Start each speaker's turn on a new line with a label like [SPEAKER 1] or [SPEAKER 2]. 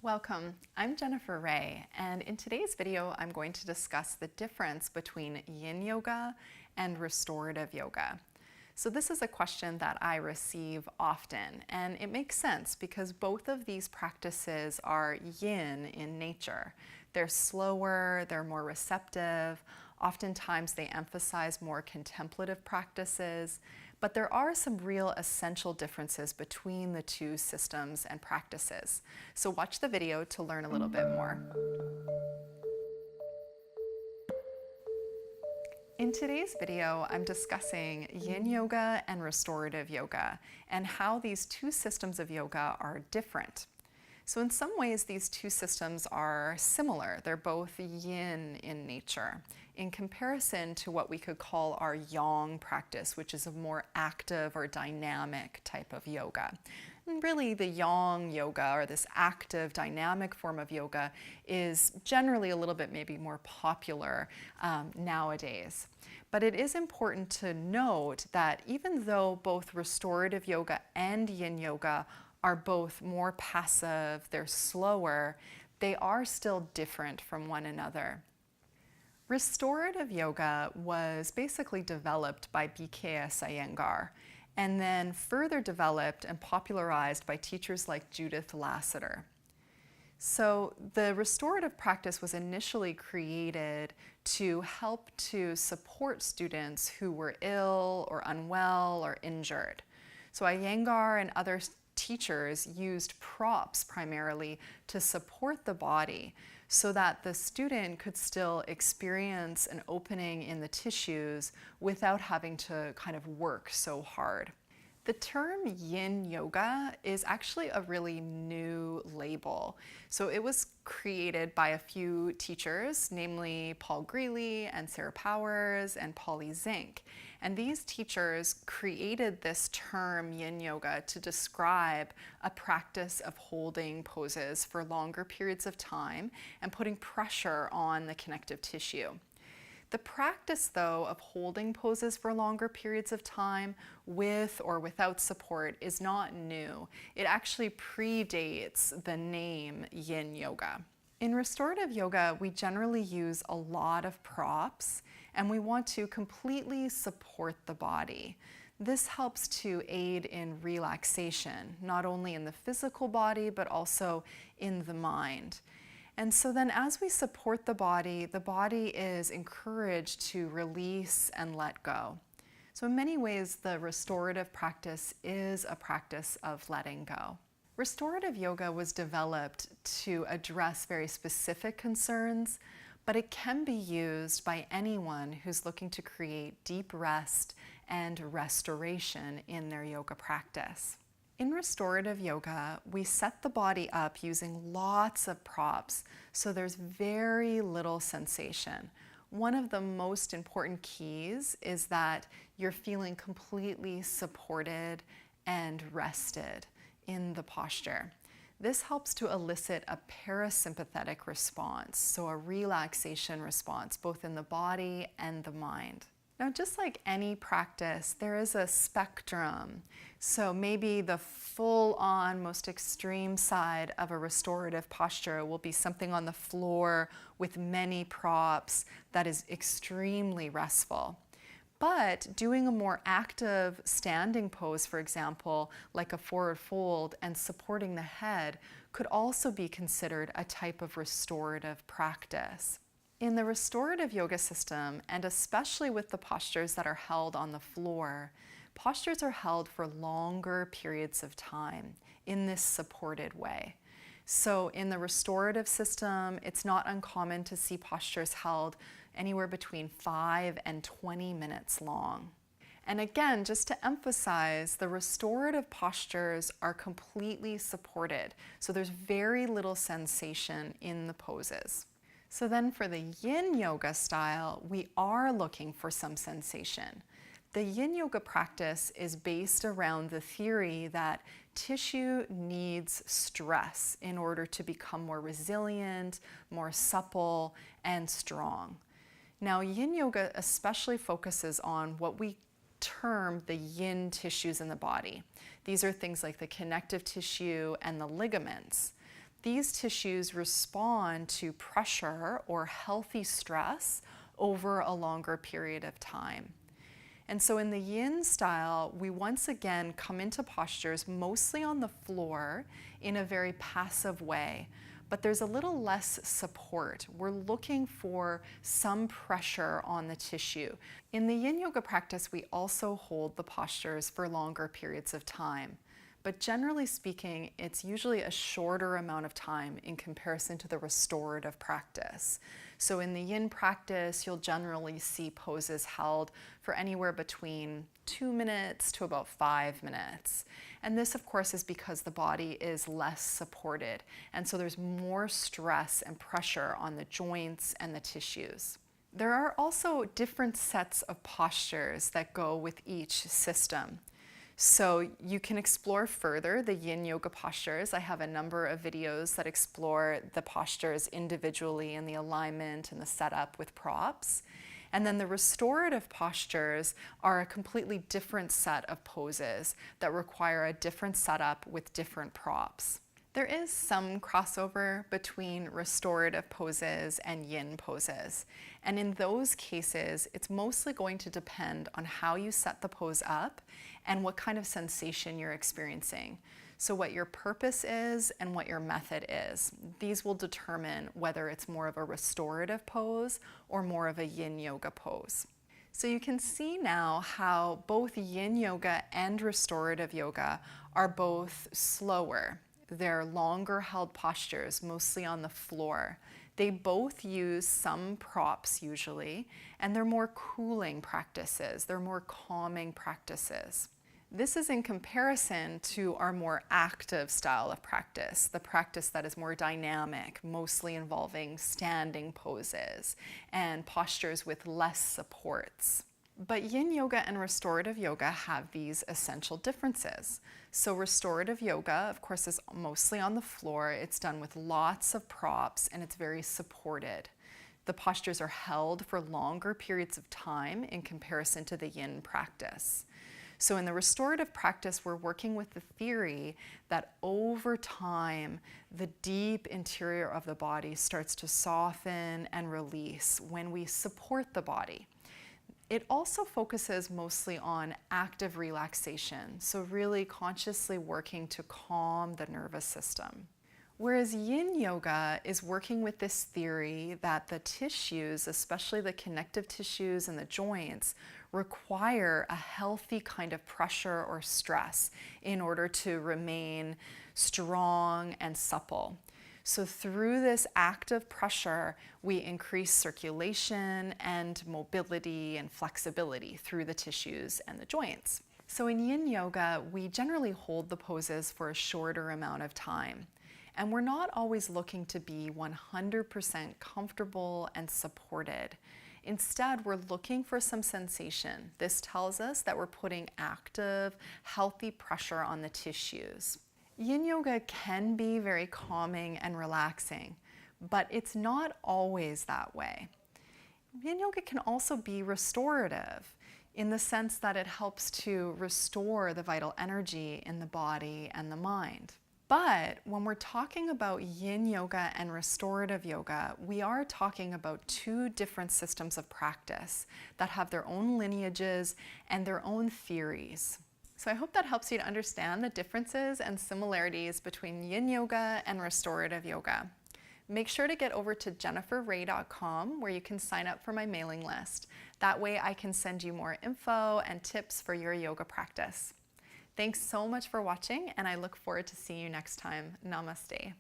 [SPEAKER 1] Welcome, I'm Jennifer Raye, and in today's video I'm going to discuss the difference between yin yoga and restorative yoga. So this is a question that I receive often, and it makes sense because both of these practices are yin in nature. They're slower, they're more receptive, oftentimes they emphasize more contemplative practices, but there are some real essential differences between the two systems and practices. So watch the video to learn a little bit more. In today's video, I'm discussing yin yoga and restorative yoga and how these two systems of yoga are different. So in some ways, these two systems are similar. They're both yin in nature, in comparison to what we could call our yang practice, which is a more active or dynamic type of yoga. And really, the yang yoga, or this active, dynamic form of yoga, is generally a little bit maybe more popular nowadays. But it is important to note that even though both restorative yoga and yin yoga are both more passive, they're slower, they are still different from one another. Restorative yoga was basically developed by BKS Iyengar and then further developed and popularized by teachers like Judith Lasater. So the restorative practice was initially created to help to support students who were ill or unwell or injured. So Iyengar and other teachers used props primarily to support the body so that the student could still experience an opening in the tissues without having to kind of work so hard. The term yin yoga is actually a really new label. So it was created by a few teachers, namely Paul Greeley and Sarah Powers and Polly Zink. And these teachers created this term yin yoga to describe a practice of holding poses for longer periods of time and putting pressure on the connective tissue. The practice, though, of holding poses for longer periods of time with or without support is not new. It actually predates the name yin yoga. In restorative yoga, we generally use a lot of props, and we want to completely support the body. This helps to aid in relaxation, not only in the physical body, but also in the mind. And so then as we support the body is encouraged to release and let go. So in many ways, the restorative practice is a practice of letting go. Restorative yoga was developed to address very specific concerns, but it can be used by anyone who's looking to create deep rest and restoration in their yoga practice. In restorative yoga, we set the body up using lots of props, so there's very little sensation. One of the most important keys is that you're feeling completely supported and rested in the posture. This helps to elicit a parasympathetic response, so a relaxation response, both in the body and the mind. Now, just like any practice, there is a spectrum. So maybe the full-on, most extreme side of a restorative posture will be something on the floor with many props that is extremely restful. But doing a more active standing pose, for example, like a forward fold and supporting the head, could also be considered a type of restorative practice. In the restorative yoga system, and especially with the postures that are held on the floor, postures are held for longer periods of time in this supported way. So in the restorative system, it's not uncommon to see postures held anywhere between 5 and 20 minutes long. And again, just to emphasize, the restorative postures are completely supported, so there's very little sensation in the poses. So then for the yin yoga style, we are looking for some sensation. The yin yoga practice is based around the theory that tissue needs stress in order to become more resilient, more supple, and strong. Now, yin yoga especially focuses on what we term the yin tissues in the body. These are things like the connective tissue and the ligaments. these tissues respond to pressure or healthy stress over a longer period of time. And so in the yin style, we once again come into postures mostly on the floor in a very passive way, but there's a little less support. We're looking for some pressure on the tissue. In the yin yoga practice, we also hold the postures for longer periods of time. But generally speaking, it's usually a shorter amount of time in comparison to the restorative practice. So in the yin practice, you'll generally see poses held for anywhere between 2 minutes to about 5 minutes. And this, of course, is because the body is less supported. And so there's more stress and pressure on the joints and the tissues. There are also different sets of postures that go with each system. So you can explore further the yin yoga postures. I have a number of videos that explore the postures individually and the alignment and the setup with props. And then the restorative postures are a completely different set of poses that require a different setup with different props. There is some crossover between restorative poses and yin poses. And in those cases, it's mostly going to depend on how you set the pose up and what kind of sensation you're experiencing. So what your purpose is and what your method is. These will determine whether it's more of a restorative pose or more of a yin yoga pose. So you can see now how both yin yoga and restorative yoga are both slower. They're longer held postures, mostly on the floor. They both use some props usually, and they're more cooling practices. They're more calming practices. This is in comparison to our more active style of practice, the practice that is more dynamic, mostly involving standing poses and postures with less supports. But yin yoga and restorative yoga have these essential differences. So restorative yoga, of course, is mostly on the floor. It's done with lots of props and it's very supported. The postures are held for longer periods of time in comparison to the yin practice. So in the restorative practice, we're working with the theory that over time, the deep interior of the body starts to soften and release when we support the body. It also focuses mostly on active relaxation, so really consciously working to calm the nervous system. Whereas yin yoga is working with this theory that the tissues, especially the connective tissues and the joints, require a healthy kind of pressure or stress in order to remain strong and supple. So through this active pressure, we increase circulation and mobility and flexibility through the tissues and the joints. So in yin yoga, we generally hold the poses for a shorter amount of time. And we're not always looking to be 100% comfortable and supported. Instead, we're looking for some sensation. This tells us that we're putting active, healthy pressure on the tissues. Yin yoga can be very calming and relaxing, but it's not always that way. Yin yoga can also be restorative in the sense that it helps to restore the vital energy in the body and the mind. But when we're talking about yin yoga and restorative yoga, we are talking about two different systems of practice that have their own lineages and their own theories. So I hope that helps you to understand the differences and similarities between yin yoga and restorative yoga. Make sure to get over to jenniferraye.com where you can sign up for my mailing list. That way I can send you more info and tips for your yoga practice. Thanks so much for watching, and I look forward to seeing you next time. Namaste.